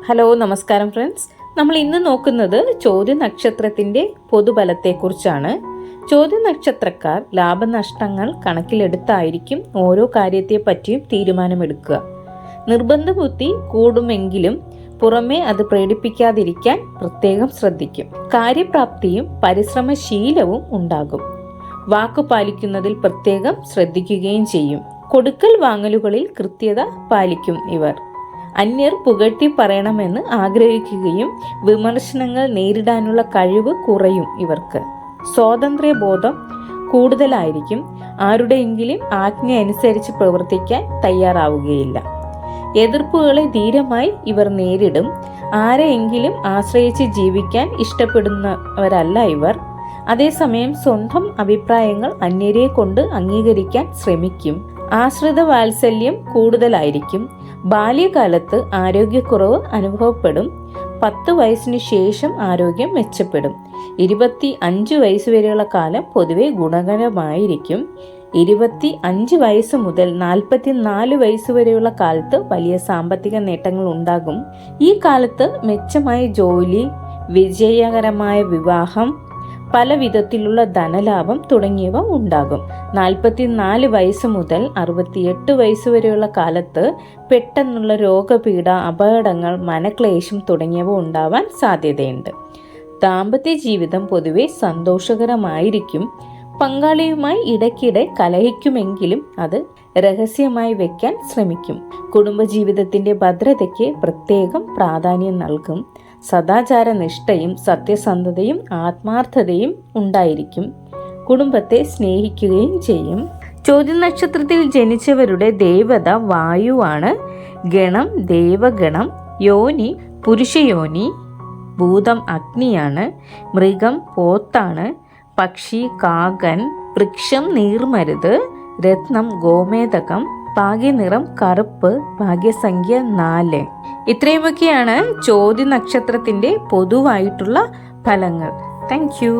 Hello, നമസ്കാരം friends. നമ്മൾ ഇന്ന് നോക്കുന്നത് ചോദ്യ നക്ഷത്രത്തിന്റെ പൊതുഫലത്തെക്കുറിച്ചാണ്. ചോദ്യ നക്ഷത്രക്കാർ ലാഭനഷ്ടങ്ങൾ കണക്കിലെടുത്തായിരിക്കും ഓരോ കാര്യത്തെ പറ്റിയും തീരുമാനമെടുക്കുക. നിർബന്ധ ബുദ്ധി കൂടുമെങ്കിലും പുറമേ അത് പ്രകടിപ്പിക്കാതിരിക്കാൻ പ്രത്യേകം ശ്രദ്ധിക്കും. കാര്യപ്രാപ്തിയും പരിശ്രമശീലവും ഉണ്ടാകും. വാക്കു പാലിക്കുന്നതിൽ പ്രത്യേകം ശ്രദ്ധിക്കുകയും ചെയ്യും. കൊടുക്കൽ വാങ്ങലുകളിൽ കൃത്യത പാലിക്കും ഇവർ. അന്യർ പുകഴ്ത്തി പറയണമെന്ന് ആഗ്രഹിക്കുകയും വിമർശനങ്ങൾ നേരിടാനുള്ള കഴിവ് കുറയും ഇവർക്ക്. സ്വാതന്ത്ര്യബോധം കൂടുതലായിരിക്കും. ആരുടെയെങ്കിലും ആജ്ഞ അനുസരിച്ച് പ്രവർത്തിക്കാൻ തയ്യാറാവുകയില്ല. എതിർപ്പുകളെ ധീരമായി ഇവർ നേരിടും. ആരെയെങ്കിലും ആശ്രയിച്ച് ജീവിക്കാൻ ഇഷ്ടപ്പെടുന്നവരല്ല ഇവർ. അതേസമയം സ്വന്തം അഭിപ്രായങ്ങൾ അന്യരെ കൊണ്ട് അംഗീകരിക്കാൻ ശ്രമിക്കും. ആശ്രിത വാത്സല്യം കൂടുതലായിരിക്കും. ബാല്യകാലത്ത് ആരോഗ്യക്കുറവ് അനുഭവപ്പെടും. 10 വയസ്സിന് ശേഷം ആരോഗ്യം മെച്ചപ്പെടും. 25 വയസ്സ് വരെയുള്ള കാലം പൊതുവെ ഗുണകരമായിരിക്കും. 25 വയസ്സ് മുതൽ 44 വയസ്സ് വരെയുള്ള കാലത്ത് വലിയ സാമ്പത്തിക നേട്ടങ്ങൾ ഉണ്ടാകും. ഈ കാലത്ത് മെച്ചമായ ജോലി, വിജയകരമായ വിവാഹം, പല വിധത്തിലുള്ള ധനലാഭം തുടങ്ങിയവ ഉണ്ടാകും. 44 വയസ്സ് മുതൽ 68 വയസ്സ് വരെയുള്ള കാലത്ത് പെട്ടെന്നുള്ള രോഗപീഠ, അപകടങ്ങൾ, മനക്ലേശം തുടങ്ങിയവ ഉണ്ടാവാൻ സാധ്യതയുണ്ട്. ദാമ്പത്യ ജീവിതം പൊതുവെ സന്തോഷകരമായിരിക്കും. പങ്കാളിയുമായി ഇടയ്ക്കിടെ കലഹിക്കുമെങ്കിലും അത് രഹസ്യമായി വെക്കാൻ ശ്രമിക്കും. കുടുംബജീവിതത്തിന്റെ ഭദ്രതയ്ക്ക് പ്രത്യേകം പ്രാധാന്യം നൽകും. സദാചാര നിഷ്ഠയും സത്യസന്ധതയും ആത്മാർത്ഥതയും ഉണ്ടായിരിക്കും. കുടുംബത്തെ സ്നേഹിക്കുകയും ചെയ്യും. ചോദ്യ നക്ഷത്രത്തിൽ ജനിച്ചവരുടെ ദേവത വായുവാണ്. ഗണം ദേവഗണം. യോനി പുരുഷയോനി. ഭൂതം അഗ്നിയാണ്. മൃഗം പോത്താണ്. പക്ഷി കാകൻ. വൃക്ഷം നീർമരുത്. രത്നം ഗോമേതകം. ഭാഗ്യനിറം കറുപ്പ്. ഭാഗ്യസംഖ്യ 4. ഇത്രയുമൊക്കെയാണ് ചോദ്യ നക്ഷത്രത്തിന്റെ പൊതുവായിട്ടുള്ള ഫലങ്ങൾ. Thank you.